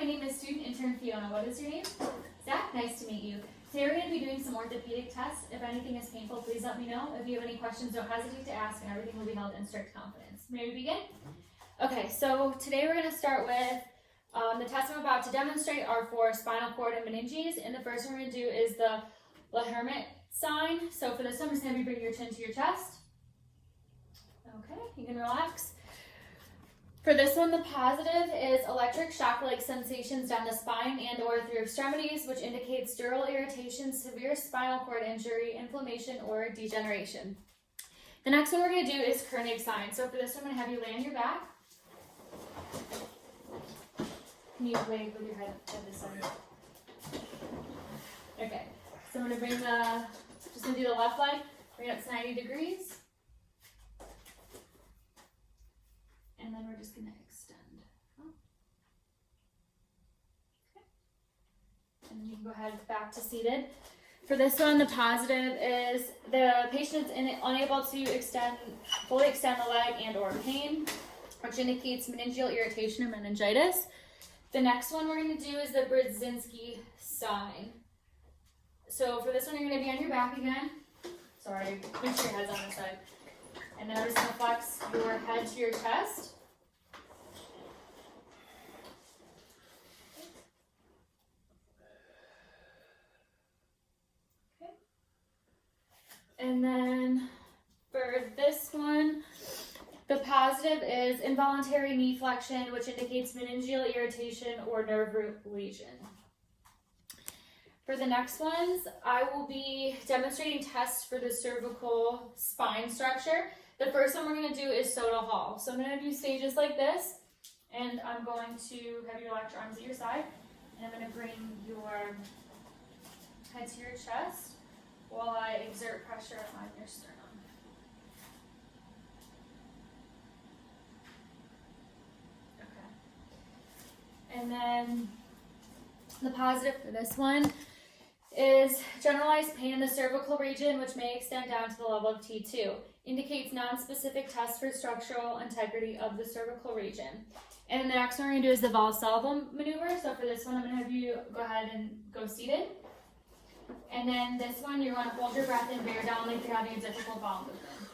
name is student intern Fiona. What is your name? Zach, nice to meet you. Today we're going to be doing some orthopedic tests. If anything is painful, please let me know. If you have any questions, don't hesitate to ask, and everything will be held in strict confidence. May we begin? Okay, so today we're going to start with the tests I'm about to demonstrate are for spinal cord and meninges, and the first one we're going to do is the Hermit sign. So for this one, I'm just going to have you bring your chin to your chest. Okay, you can relax. For this one, the positive is electric shock-like sensations down the spine and or through extremities, which indicates dural irritation, severe spinal cord injury, inflammation, or degeneration. The next one we're going to do is Koenig sign. So for this one, I'm going to have you lay on your back. Can you wave with your head to this side? Okay, so I'm going to bring just going to do the left leg, bring it up to 90 degrees. And then we're just going to extend. Okay. And then you can go ahead back to seated. For this one, the positive is the patient is unable to fully extend the leg and or pain, which indicates meningeal irritation or meningitis. The next one we're going to do is the Brzezinski sign. So for this one, you're going to be on your back again. Sorry, make sure your head's on this side. And then I'm just going to flex your head to your chest. Okay. And then for this one, the positive is involuntary knee flexion, which indicates meningeal irritation or nerve root lesion. For the next ones, I will be demonstrating tests for the cervical spine structure. The first one we're going to do is Soto Hall. So I'm going to do stages like this, and I'm going to have you relax your arms at your side, and I'm going to bring your head to your chest while I exert pressure on your sternum. Okay. And then the positive for this one is generalized pain in the cervical region, which may extend down to the level of T2. Indicates non-specific test for structural integrity of the cervical region. And then the next one we're going to do is the Valsalva maneuver. So for this one, I'm going to have you go ahead and go seated. And then this one, you're going to hold your breath and bear down like you're having a difficult bowel movement.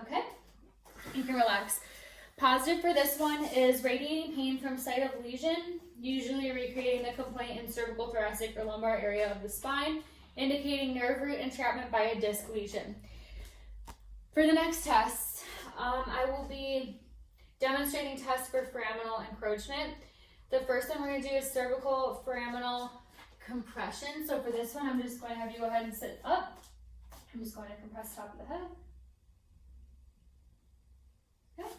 Okay? You can relax. Positive for this one is radiating pain from site of lesion, usually recreating the complaint in cervical, thoracic, or lumbar area of the spine, indicating nerve root entrapment by a disc lesion. For the next test, I will be demonstrating tests for foraminal encroachment. The first one we're going to do is cervical foraminal compression. So for this one, I'm just going to have you go ahead and sit up. I'm just going to compress the top of the head. Okay.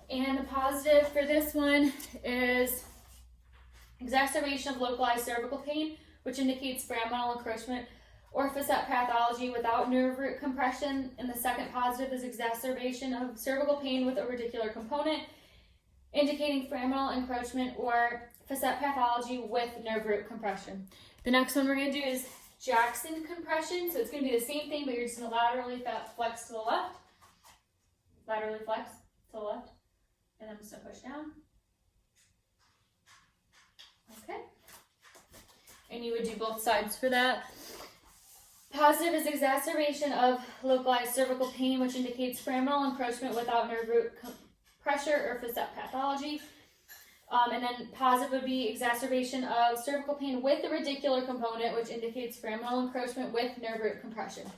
And the positive for this one is exacerbation of localized cervical pain, which indicates foraminal encroachment or facet pathology without nerve root compression. And the second positive is exacerbation of cervical pain with a radicular component, indicating foraminal encroachment or facet pathology with nerve root compression. The next one we're going to do is Jackson compression. So it's going to be the same thing, but you're just going to laterally flex to the left. Laterally flex to the left. And I'm just going to push down. Okay. And you would do both sides for that. Positive is exacerbation of localized cervical pain, which indicates foraminal encroachment without nerve root pressure or facet pathology. And then positive would be exacerbation of cervical pain with the radicular component, which indicates foraminal encroachment with nerve root compression.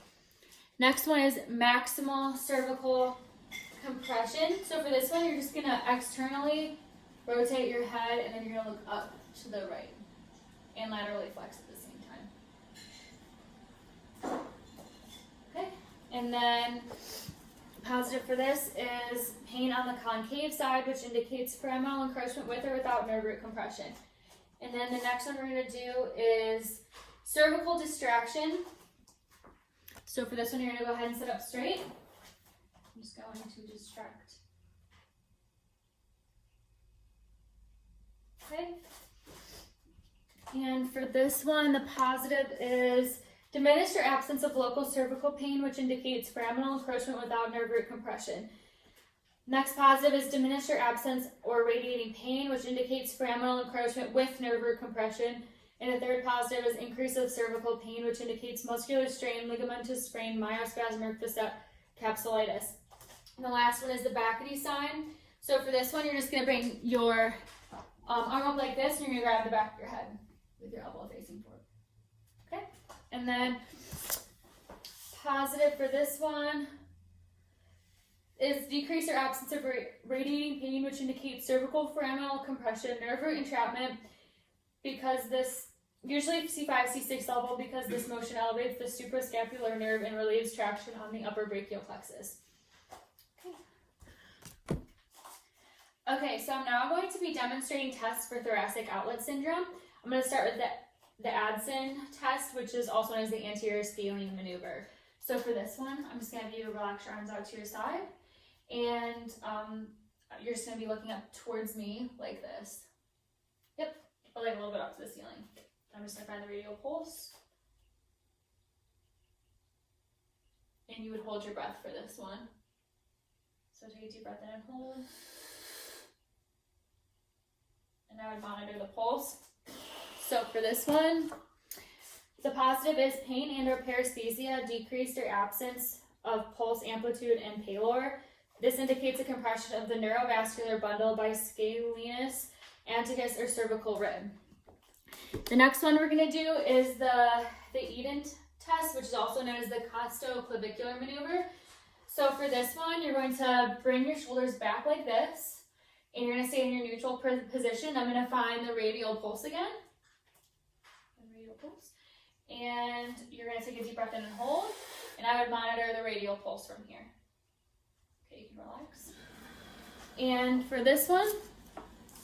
Next one is maximal cervical compression. So for this one, you're just going to externally rotate your head, and then you're going to look up to the right and laterally flex at the same time. Okay, and then positive for this is pain on the concave side, which indicates foraminal encroachment with or without nerve root compression. And then the next one we're going to do is cervical distraction. So for this one, you're going to go ahead and sit up straight. I'm just going to distract. Okay. And for this one, the positive is diminished or absence of local cervical pain, which indicates foraminal encroachment without nerve root compression. Next positive is diminished or absence or radiating pain, which indicates foraminal encroachment with nerve root compression. And the third positive is increase of cervical pain, which indicates muscular strain, ligamentous sprain, myospasm, or capsulitis. And the last one is the Backety sign. So for this one, you're just going to bring your arm up like this, and you're going to grab the back of your head with your elbow facing forward. Okay? And then positive for this one is decrease or absence of radiating pain, which indicates cervical foraminal compression, nerve root entrapment, because this, usually C5, C6 level, because this motion elevates the suprascapular nerve and relieves traction on the upper brachial plexus. Okay, so I'm now going to be demonstrating tests for thoracic outlet syndrome. I'm going to start with the Adson test, which is also known as the anterior scaling maneuver. So for this one, I'm just going to have you relax your arms out to your side, and you're just going to be looking up towards me like this. Yep, or like a little bit up to the ceiling. I'm just going to find the radial pulse. And you would hold your breath for this one. So take a deep breath in and hold. And I would monitor the pulse. So for this one, the positive is pain and or paresthesia, decreased or absence of pulse amplitude and pallor. This indicates a compression of the neurovascular bundle by scalenus, anticus, or cervical rib. The next one we're going to do is the Eden test, which is also known as the costoclavicular maneuver. So for this one, you're going to bring your shoulders back like this, and you're going to stay in your neutral position. I'm going to find the radial pulse again. The radial pulse. And you're going to take a deep breath in and hold, and I would monitor the radial pulse from here. Okay, you can relax. And for this one,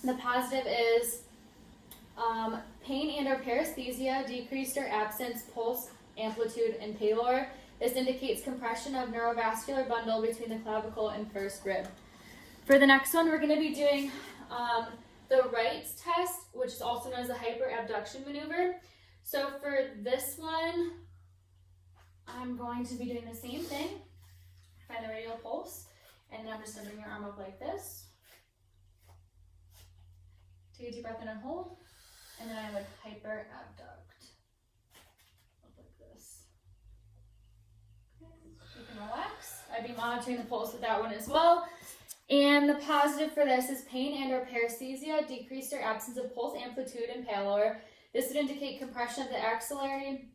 the positive is pain and or paresthesia, decreased or absence, pulse, amplitude, and pallor. This indicates compression of neurovascular bundle between the clavicle and first rib. For the next one, we're going to be doing the Wright test, which is also known as the hyperabduction maneuver. So for this one, I'm going to be doing the same thing. Find the radial pulse, and then I'm just going to bring your arm up like this. Take a deep breath in and hold, and then I would hyperabduct. Up like this. Okay. You can relax. I'd be monitoring the pulse with that one as well. And the positive for this is pain and or paresthesia, decreased or absence of pulse amplitude and pallor. This would indicate compression of the axillary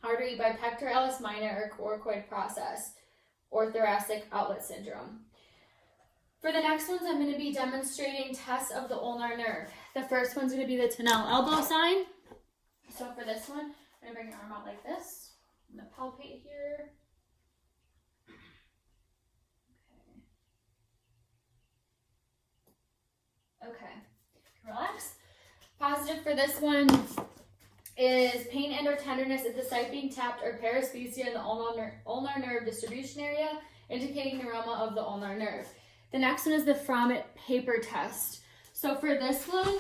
artery by pectoralis minor or coracoid process, or thoracic outlet syndrome. For the next ones, I'm going to be demonstrating tests of the ulnar nerve. The first one's going to be the Tinel elbow sign. So for this one, I'm going to bring your arm out like this. I'm going to palpate here. Okay, relax. Positive for this one is pain and or tenderness at the site being tapped or paresthesia in the ulnar nerve distribution area, indicating neuroma of the ulnar nerve. The next one is the Frommit paper test. So for this one,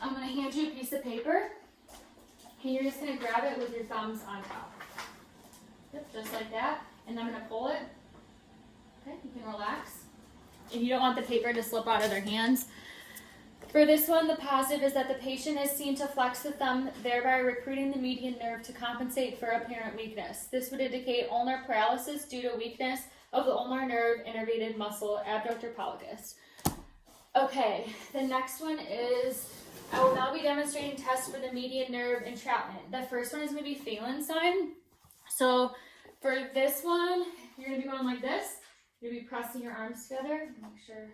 I'm going to hand you a piece of paper, and you're just going to grab it with your thumbs on top. Yep, just like that. And I'm going to pull it. Okay, you can relax. If you don't want the paper to slip out of their hands. For this one, the positive is that the patient is seen to flex the thumb, thereby recruiting the median nerve to compensate for apparent weakness. This would indicate ulnar paralysis due to weakness of the ulnar nerve innervated muscle abductor pollicis. Okay, the next one is, I will now be demonstrating tests for the median nerve entrapment. The first one is going to be Phelan's sign. So for this one, you're going to be going like this. You're going to be pressing your arms together. Make sure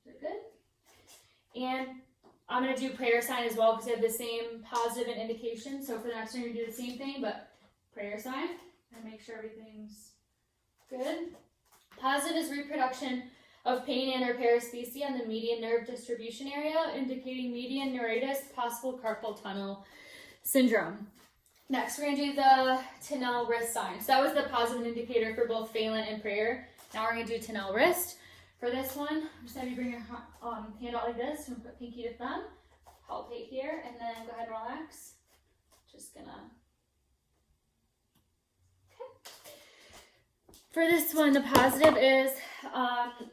they're good. And I'm going to do prayer sign as well because they have the same positive and indication. So for the next one, you're going to do the same thing, but prayer sign. And make sure everything's good. Positive is reproduction of pain and or paresthesia in the median nerve distribution area, indicating median neuritis, possible carpal tunnel syndrome. Next, we're going to do the Tinel wrist sign. So that was the positive indicator for both Phelan and prayer. Now we're going to do Tinel wrist. For this one, I'm just going to bring your hand out like this and put pinky to thumb. Palpate here, and then go ahead and relax. Just gonna. Okay. For this one, the positive is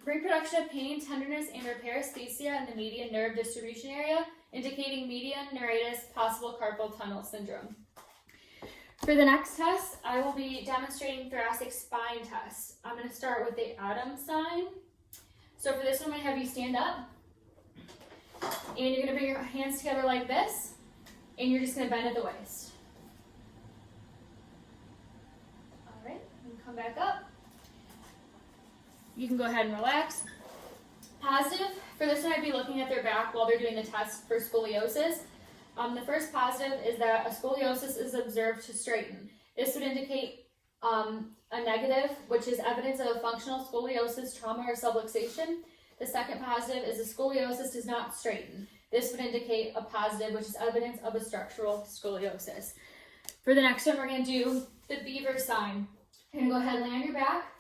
reproduction of pain, tenderness, and/or paresthesia in the median nerve distribution area, indicating median neuritis, possible carpal tunnel syndrome. For the next test, I will be demonstrating thoracic spine tests. I'm going to start with the Adam sign. So for this one, I'm going to have you stand up, and you're going to bring your hands together like this, and you're just going to bend at the waist. All right, and come back up. You can go ahead and relax. Positive, for this one I'd be looking at their back while they're doing the test for scoliosis. The first positive is that a scoliosis is observed to straighten. This would indicate a negative, which is evidence of a functional scoliosis, trauma, or subluxation. The second positive is a scoliosis does not straighten. This would indicate a positive, which is evidence of a structural scoliosis. For the next one, we're going to do the beaver sign. You're going to go ahead and lay on your back.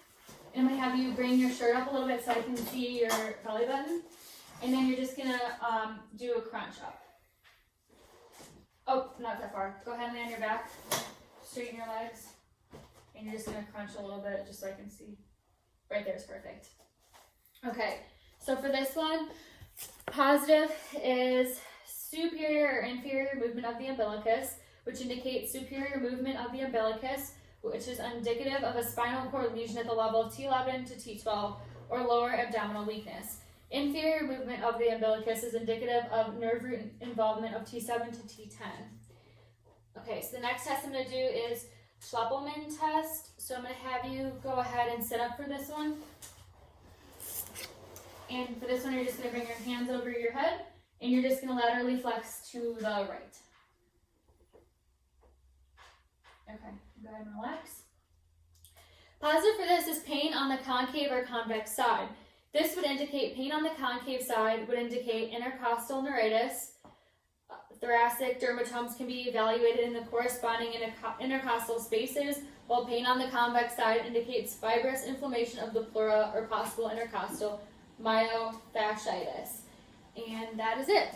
And I'm going to have you bring your shirt up a little bit so I can see your belly button. And then you're just going to do a crunch up. Oh, not that far. Go ahead and lay on your back. Straighten your legs. And you're just going to crunch a little bit just so I can see. Right there is perfect. Okay, so for this one, positive is superior or inferior movement of the umbilicus, which indicates superior movement of the umbilicus, which is indicative of a spinal cord lesion at the level of T11 to T12 or lower abdominal weakness. Inferior movement of the umbilicus is indicative of nerve root involvement of T7 to T10. Okay, so the next test I'm going to do is Schleppelman test. So I'm going to have you go ahead and sit up for this one. And for this one, you're just going to bring your hands over your head, and you're just going to laterally flex to the right. Okay, go ahead and relax. Positive for this is pain on the concave or convex side. This would indicate pain on the concave side would indicate intercostal neuritis. Thoracic dermatomes can be evaluated in the corresponding intercostal spaces, while pain on the convex side indicates fibrous inflammation of the pleura or possible intercostal myofasciitis. And that is it.